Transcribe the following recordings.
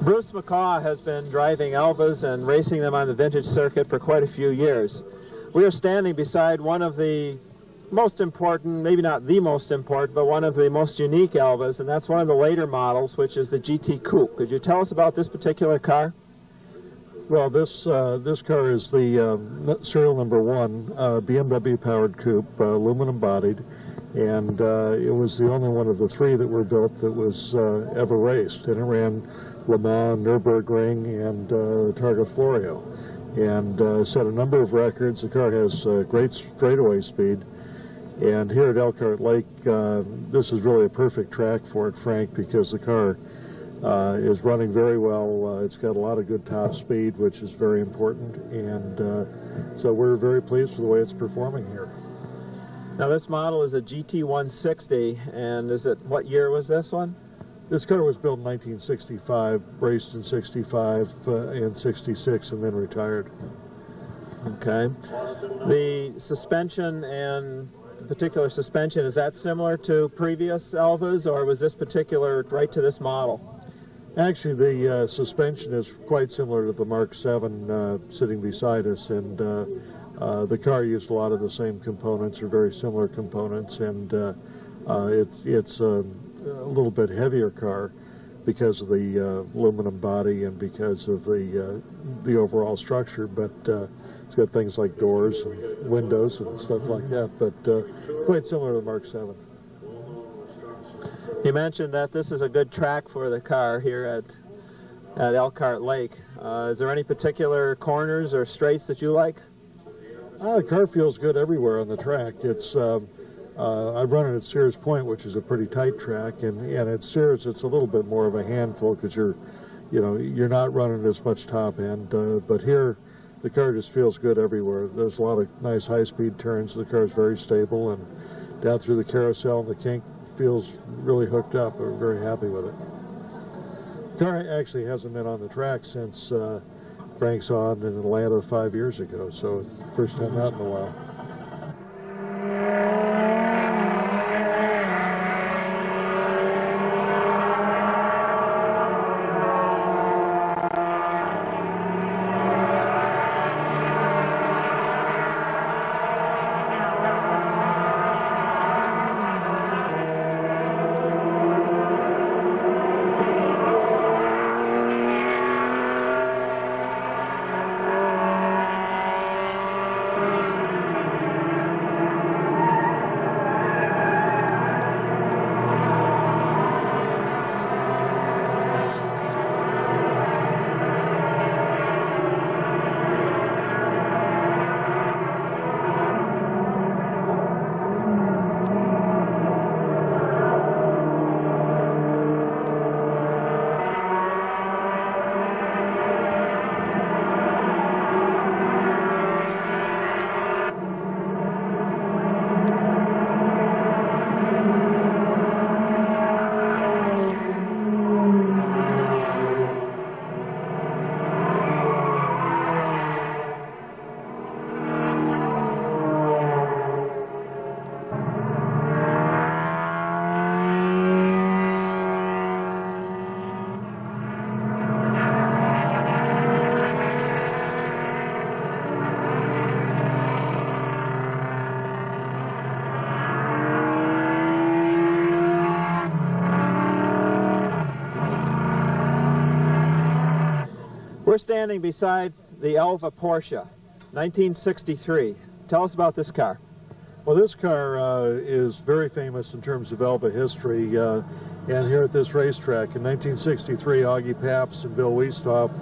Bruce McCaw has been driving ELVAs and racing them on the vintage circuit for quite a few years. We are standing beside one of the most important, maybe not the most important, but one of the most unique ELVAs, and that's one of the later models, which is the GT Coupe. Could you tell us about this particular car? Well, this car is the serial number 1 BMW-powered coupe, aluminum bodied, and it was the only one of the 3 that were built that was ever raced, and it ran Le Mans, Nürburgring, and Targa Florio, and set a number of records. The car has great straightaway speed, and here at Elkhart Lake, this is really a perfect track for it, Frank, because the car is running very well. It's got a lot of good top speed, which is very important, and so we're very pleased with the way it's performing here. Now this model is a GT160, and what year was this one? This car was built in 1965, raced in 65 and 66, and then retired. Okay. The suspension and the particular suspension, is that similar to previous ELVAs, or was this particular right to this model? Actually, the suspension is quite similar to the Mark 7 sitting beside us, and the car used a lot of the same components, or very similar components, and it's a little bit heavier car because of the aluminum body and because of the overall structure, but it's got things like doors and windows and stuff like that, but quite similar to the Mark 7. You mentioned that this is a good track for the car here at Elkhart Lake. Is there any particular corners or straights that you like? The car feels good everywhere on the track. It's I've run it at Sears Point, which is a pretty tight track, and at Sears it's a little bit more of a handful because you're not running as much top end. But here, the car just feels good everywhere. There's a lot of nice high-speed turns. The car is very stable, and down through the carousel and the kink feels really hooked up. We're very happy with it. The car actually hasn't been on the track since Frank saw it in Atlanta 5 years ago, so first time out in a while. We're standing beside the ELVA Porsche, 1963. Tell us about this car. Well, this car is very famous in terms of ELVA history, and here at this racetrack in 1963, Augie Pabst and Bill Wiestoff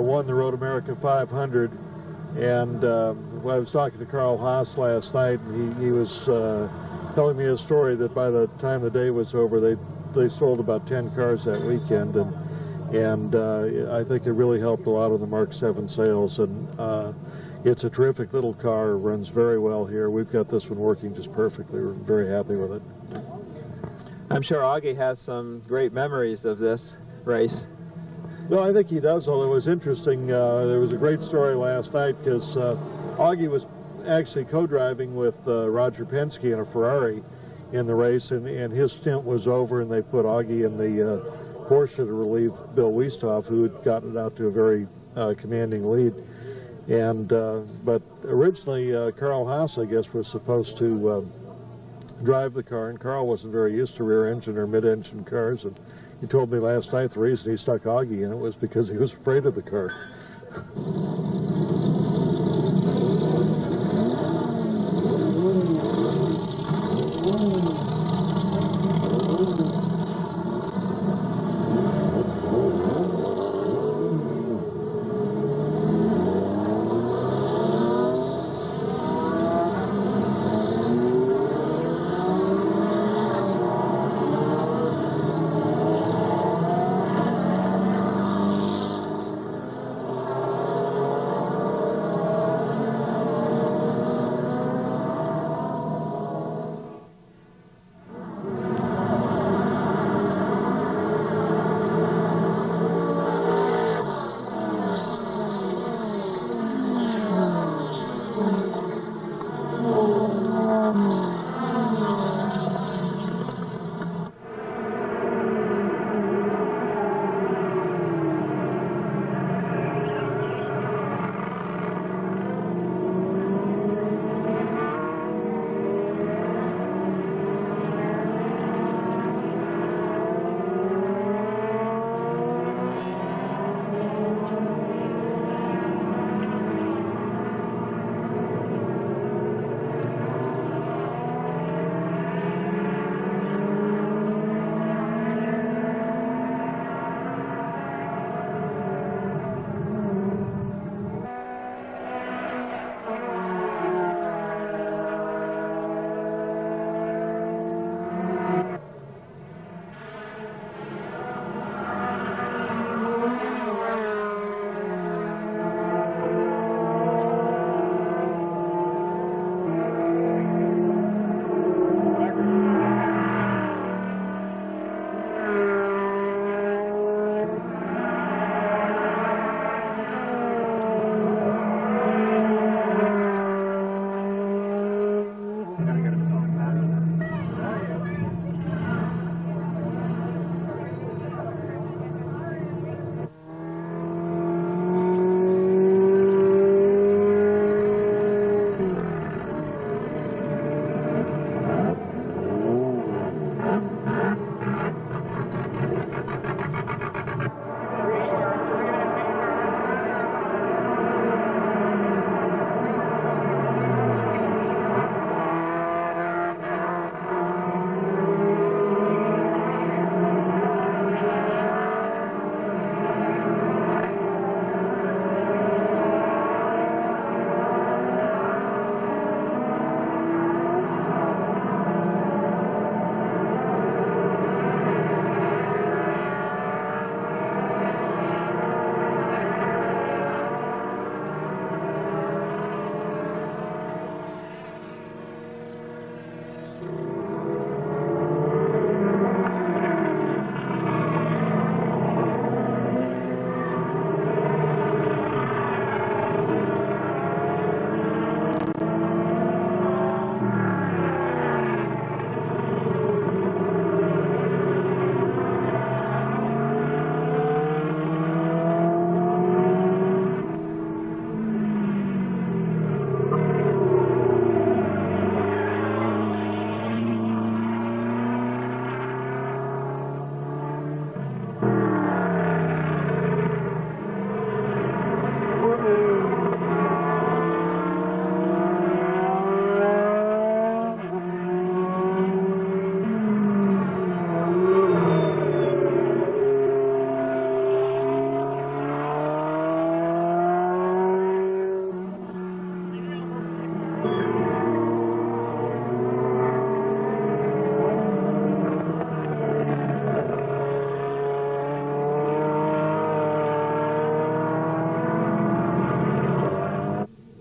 won the Road America 500, and I was talking to Carl Haas last night, and he was telling me a story that by the time the day was over, they sold about 10 cars that weekend, and I think it really helped a lot of the Mark 7 sales, and it's a terrific little car, runs very well here. We've got this one working just perfectly. We're very happy with it. I'm sure Augie has some great memories of this race. Well, I think he does, although it was interesting. There was a great story last night because Augie was actually co-driving with Roger Penske in a Ferrari in the race, and his stint was over, and they put Augie in Porsche to relieve Bill Wiestoff, who had gotten it out to a very commanding lead. And but originally Carl Haas, I guess, was supposed to drive the car, and Carl wasn't very used to rear-engine or mid-engine cars. And he told me last night the reason he stuck Augie in it was because he was afraid of the car.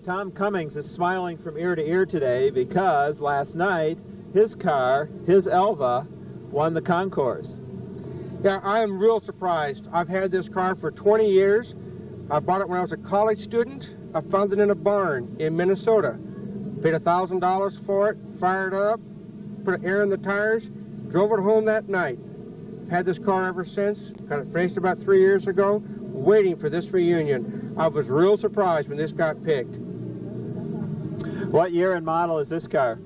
Tom Cummings is smiling from ear to ear today because last night his car, his ELVA, won the concourse. Yeah, I am real surprised. I've had this car for 20 years. I bought it when I was a college student. I found it in a barn in Minnesota. Paid $1,000 for it, fired it up, put air in the tires, drove it home that night. Had this car ever since. Got it finished about 3 years ago. Waiting for this reunion. I was real surprised when this got picked. What year and model is this car?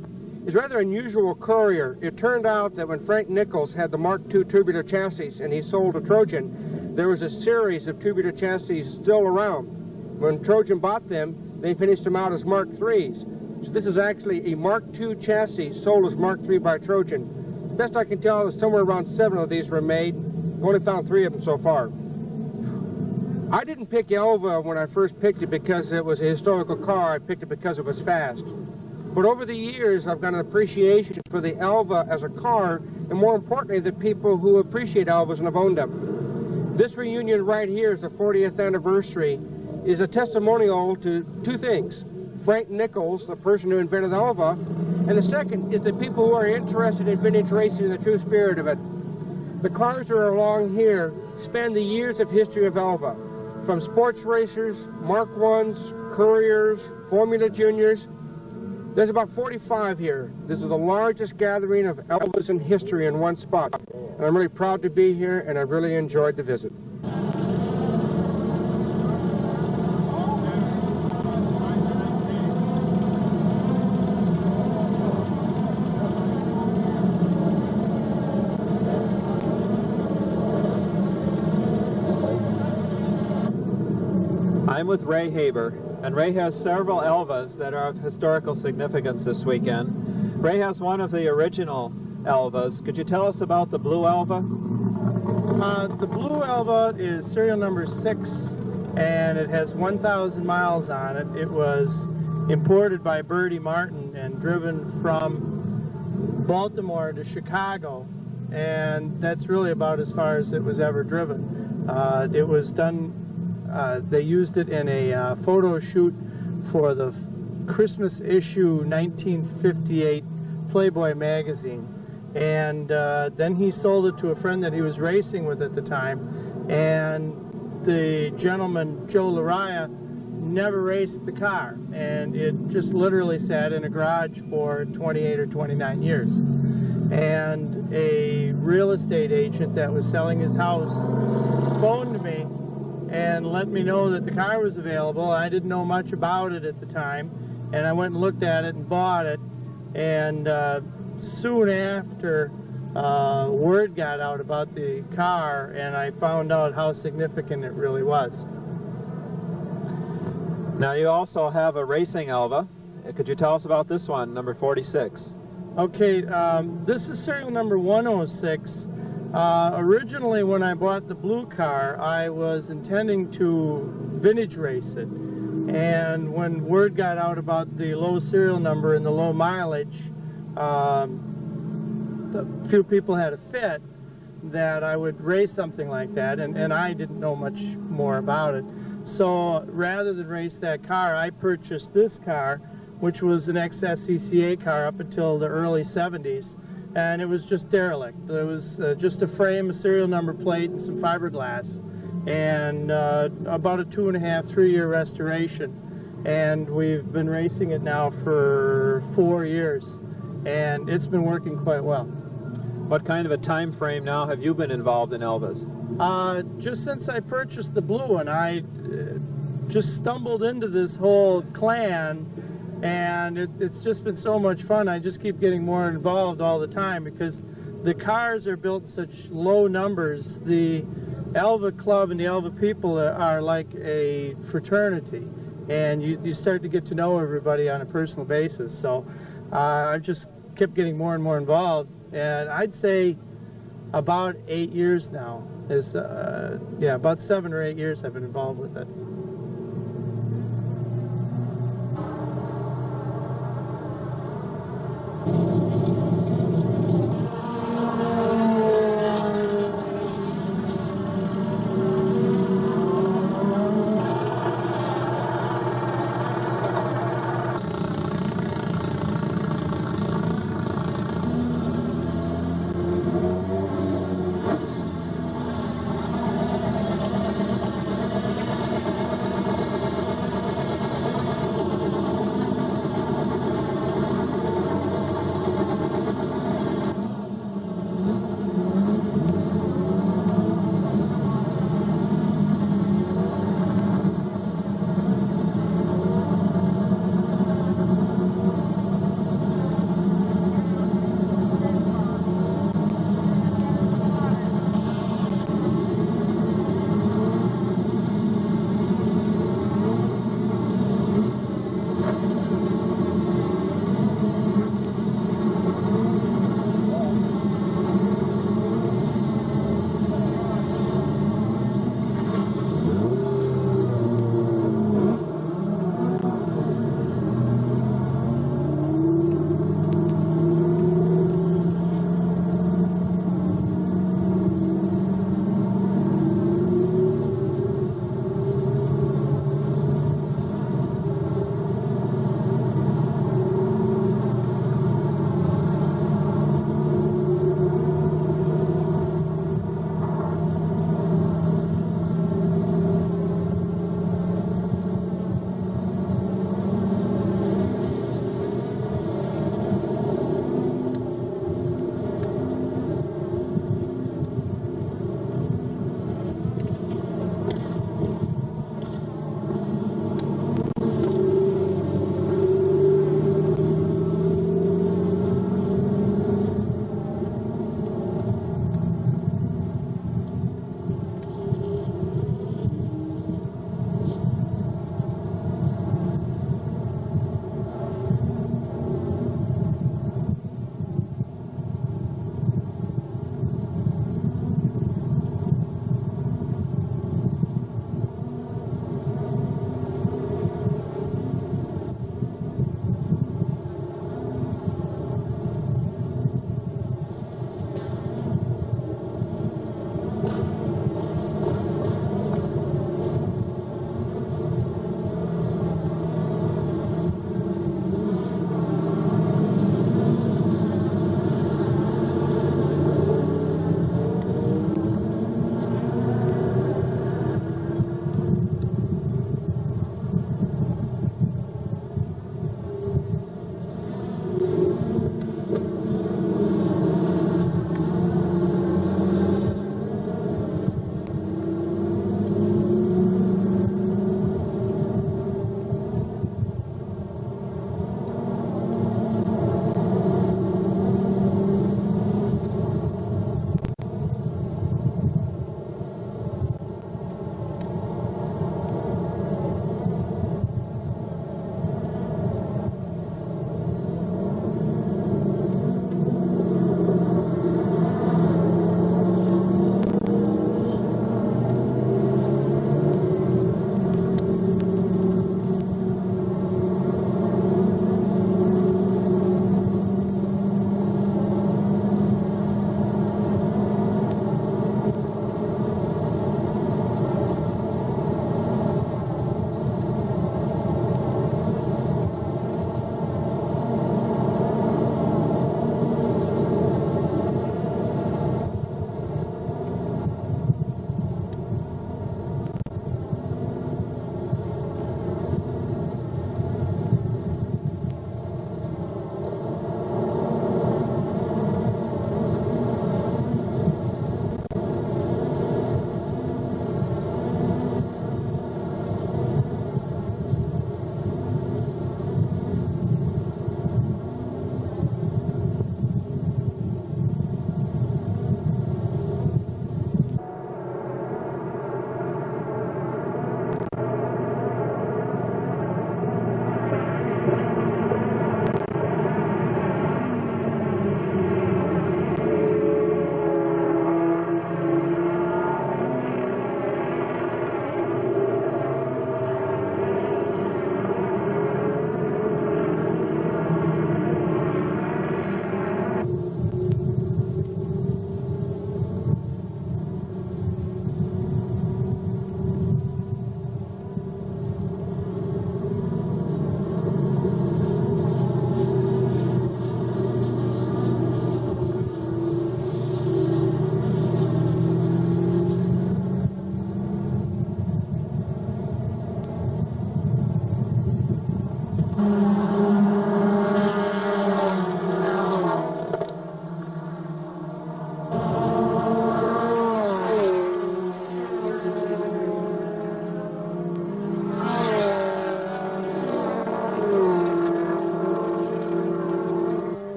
It's a rather unusual courier. It turned out that when Frank Nichols had the Mark II tubular chassis and he sold a Trojan, there was a series of tubular chassis still around. When Trojan bought them, they finished them out as Mark IIIs. So this is actually a Mark II chassis sold as Mark III by Trojan. Best I can tell is somewhere around 7 of these were made. We've only found 3 of them so far. I didn't pick ELVA when I first picked it because it was a historical car. I picked it because it was fast. But over the years, I've got an appreciation for the ELVA as a car, and more importantly, the people who appreciate ELVAs and have owned them. This reunion right here is the 40th anniversary, is a testimonial to 2 things. Frank Nichols, the person who invented ELVA, and the second is the people who are interested in vintage racing in the true spirit of it. The cars that are along here span the years of history of ELVA, from sports racers, Mark I's, Couriers, Formula Juniors. There's about 45 here. This is the largest gathering of ELVAs in history in one spot. And I'm really proud to be here, and I've really enjoyed the visit. I'm with Ray Haber, and Ray has several ELVAs that are of historical significance this weekend. Ray has one of the original ELVAs. Could you tell us about the blue ELVA? The blue ELVA is serial number 6, and it has 1,000 miles on it. It was imported by Bertie Martin and driven from Baltimore to Chicago, and that's really about as far as it was ever driven. It was done, they used it in a photo shoot for the Christmas issue 1958 Playboy magazine. And then he sold it to a friend that he was racing with at the time, and the gentleman, Joe Lariah, never raced the car, and it just literally sat in a garage for 28 or 29 years. And a real estate agent that was selling his house phoned me and let me know that the car was available. I didn't know much about it at the time, and I went and looked at it and bought it. And soon after, word got out about the car, and I found out how significant it really was. Now you also have a racing ELVA. Could you tell us about this one, number 46? Okay, this is serial number 106. Originally, when I bought the blue car, I was intending to vintage race it. And when word got out about the low serial number and the low mileage, a few people had a fit that I would race something like that, and I didn't know much more about it. So rather than race that car, I purchased this car, which was an XSCCA car up until the early 70s, and it was just derelict. It was just a frame, a serial number plate, and some fiberglass, and about a 2.5, 3-year restoration. And we've been racing it now for 4 years, and it's been working quite well. What kind of a time frame now have you been involved in ELVAs? Just since I purchased the blue one, I just stumbled into this whole clan, and it's just been so much fun. I just keep getting more involved all the time because the cars are built in such low numbers. The ELVA Club and the ELVA people are like a fraternity, and you start to get to know everybody on a personal basis. So I've just kept getting more and more involved, and I'd say about 8 years now. Yeah, about 7 or 8 years I've been involved with it.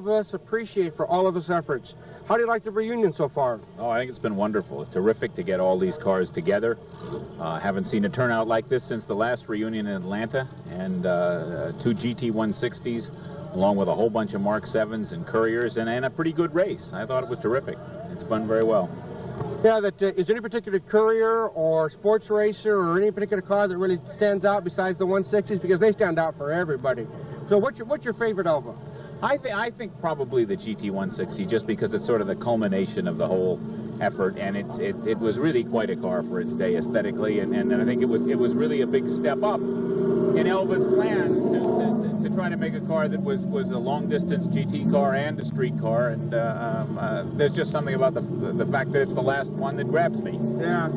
of us appreciate for all of his efforts. How do you like the reunion so far? Oh, I think it's been wonderful. It's terrific to get all these cars together. Haven't seen a turnout like this since the last reunion in Atlanta, and 2 GT160s, along with a whole bunch of Mark 7s and Couriers, and a pretty good race. I thought it was terrific. It's spun very well. Yeah, is there any particular Courier or sports racer or any particular car that really stands out besides the 160s? Because they stand out for everybody. So what's your favorite Elva? I think probably the GT160, just because it's sort of the culmination of the whole effort, and it was really quite a car for its day aesthetically, and I think it was really a big step up in Elva's plans to try to make a car that was a long-distance GT car and a street car, and there's just something about the fact that it's the last one that grabs me. Yeah.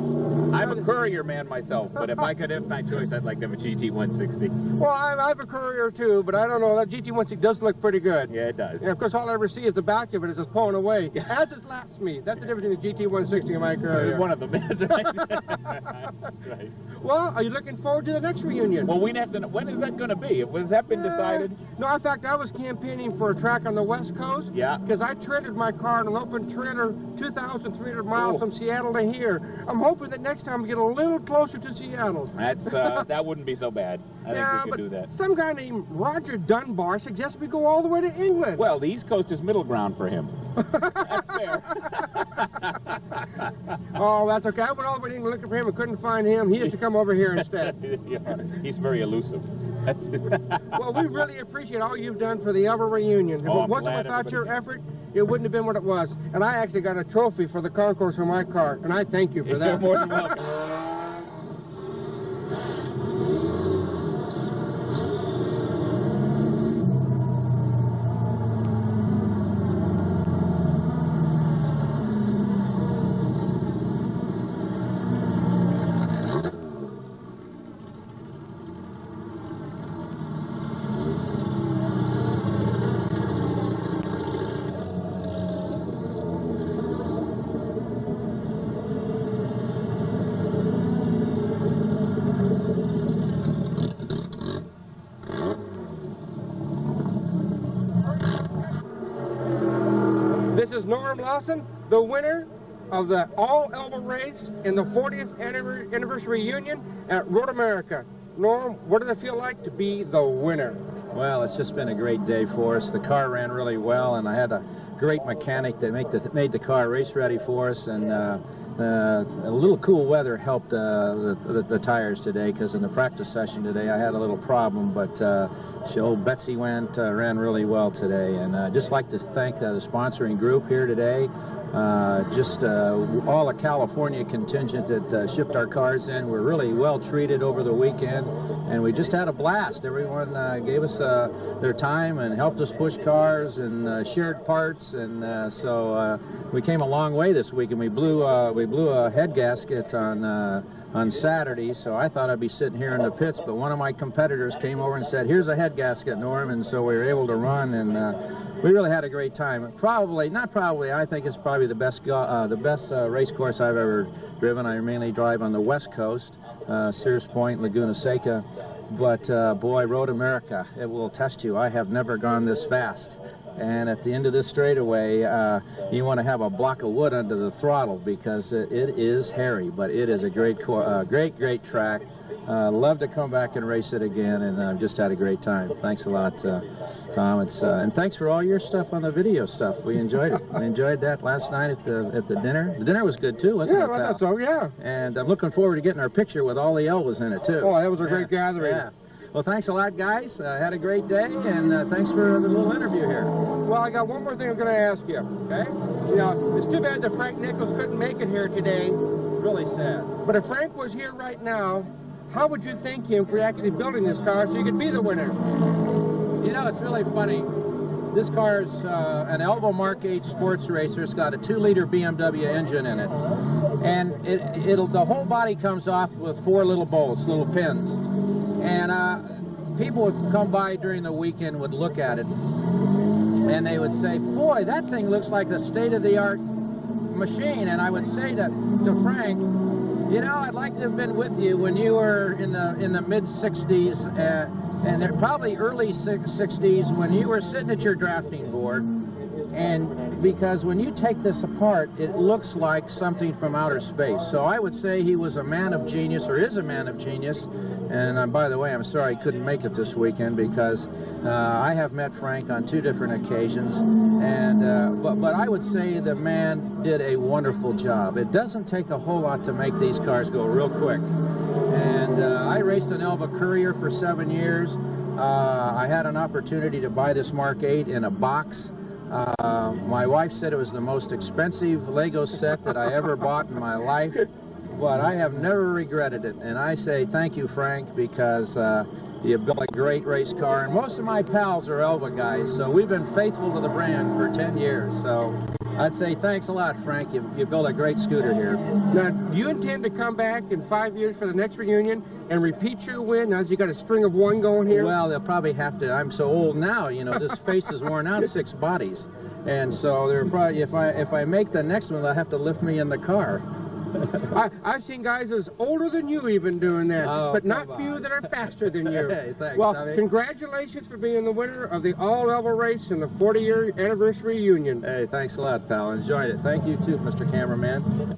I'm a Courier man myself, but if I could have my choice, I'd like to have a GT160. Well, I have a Courier too, but I don't know. That GT160 does look pretty good. Yeah, it does. And of course, all I ever see is the back of it as it's pulling away. As it laps me. That's the difference between the GT160 and my Courier. One of them, that's right. That's right. Well, are you looking forward to the next reunion? Well, we have to know, when is that going to be? Was that been decided? No, in fact, I was campaigning for a track on the West Coast. Yeah. Because I traded my car in an open trailer 2,300 miles from Seattle to here. I'm hoping that next time we get a little closer to Seattle. That's that wouldn't be so bad. I think we could do that. Some guy named Roger Dunbar suggests we go all the way to England. Well, the East Coast is middle ground for him. That's fair. Oh, that's okay. I went all the way to England looking for him and couldn't find him. He has to come over here instead. He's very elusive. That's Well, we really appreciate all you've done for the ELVA reunion. Oh, If it wasn't without your effort, it wouldn't have been what it was. And I actually got a trophy for the concourse for my car, and I thank you for that. You're more than welcome. This is Norm Lawson, the winner of the all-ELVA race in the 40th anniversary reunion at Road America. Norm, what does it feel like to be the winner? Well, it's just been a great day for us. The car ran really well, and I had a great mechanic that made the car race ready for us, and a little cool weather helped the tires today, because in the practice session today I had a little problem, but old Betsy ran really well today. And I'd just like to thank the sponsoring group here today, all the California contingent that shipped our cars in. We're really well treated over the weekend, and we just had a blast. Everyone gave us their time and helped us push cars and shared parts, and so we came a long way this week, and we blew a head gasket on Saturday, so I thought I'd be sitting here in the pits, but one of my competitors came over and said, "Here's a head gasket, Norm," and so we were able to run, and we really had a great time. I think it's probably the best race course I've ever driven. I mainly drive on the West Coast, Sears Point, Laguna Seca, but boy, Road America, it will test you. I have never gone this fast. And at the end of this straightaway, you want to have a block of wood under the throttle, because it is hairy, but it is a great track. Love to come back and race it again, and I've just had a great time. Thanks a lot, Tom. And thanks for all your stuff on the video stuff. We enjoyed it. We enjoyed that last night at the dinner. The dinner was good too, wasn't it, pal? Yeah, so yeah. And I'm looking forward to getting our picture with all the Elvas in it too. Oh, that was a great gathering. Yeah. Well, thanks a lot, guys. Had a great day, and thanks for the little interview here. Well, I got one more thing I'm going to ask you. Okay? You know, it's too bad that Frank Nichols couldn't make it here today. Really sad. But if Frank was here right now, how would you thank him for actually building this car so you could be the winner? You know, it's really funny. This car is an ELVA Mark 8 sports racer. It's got a 2-liter BMW engine in it. And the whole body comes off with 4 little bolts, little pins. And people would come by during the weekend, would look at it, and they would say, "Boy, that thing looks like a state-of-the-art machine." And I would say to Frank, You know, I'd like to have been with you when you were in the mid-'60s, and probably early '60s, when you were sitting at your drafting board. And because when you take this apart, it looks like something from outer space. So I would say he was a man of genius, or is a man of genius. And by the way, I'm sorry I couldn't make it this weekend, because I have met Frank on 2 different occasions. And but I would say the man did a wonderful job. It doesn't take a whole lot to make these cars go real quick. And I raced an ELVA Courier for 7 years. I had an opportunity to buy this Mark 8 in a box. My wife said it was the most expensive Lego set that I ever bought in my life, but I have never regretted it. And I say thank you, Frank, because you built a great race car. And most of my pals are ELVA guys, so we've been faithful to the brand for 10 years. So I'd say thanks a lot, Frank. You built a great scooter here. Now, do you intend to come back in 5 years for the next reunion and repeat your win? Now you got a string of 1 going here? Well, they'll probably have to. I'm so old now, you know, this face is worn out 6 bodies. And so they're probably, if I make the next one, they'll have to lift me in the car. I've seen guys as older than you even doing that, but not few that are faster than you. Hey, thanks, well, Tommy. Congratulations for being the winner of the all-ELVA race in the 40-year anniversary reunion. Hey, thanks a lot, pal. Enjoyed it. Thank you too, Mr. Cameraman.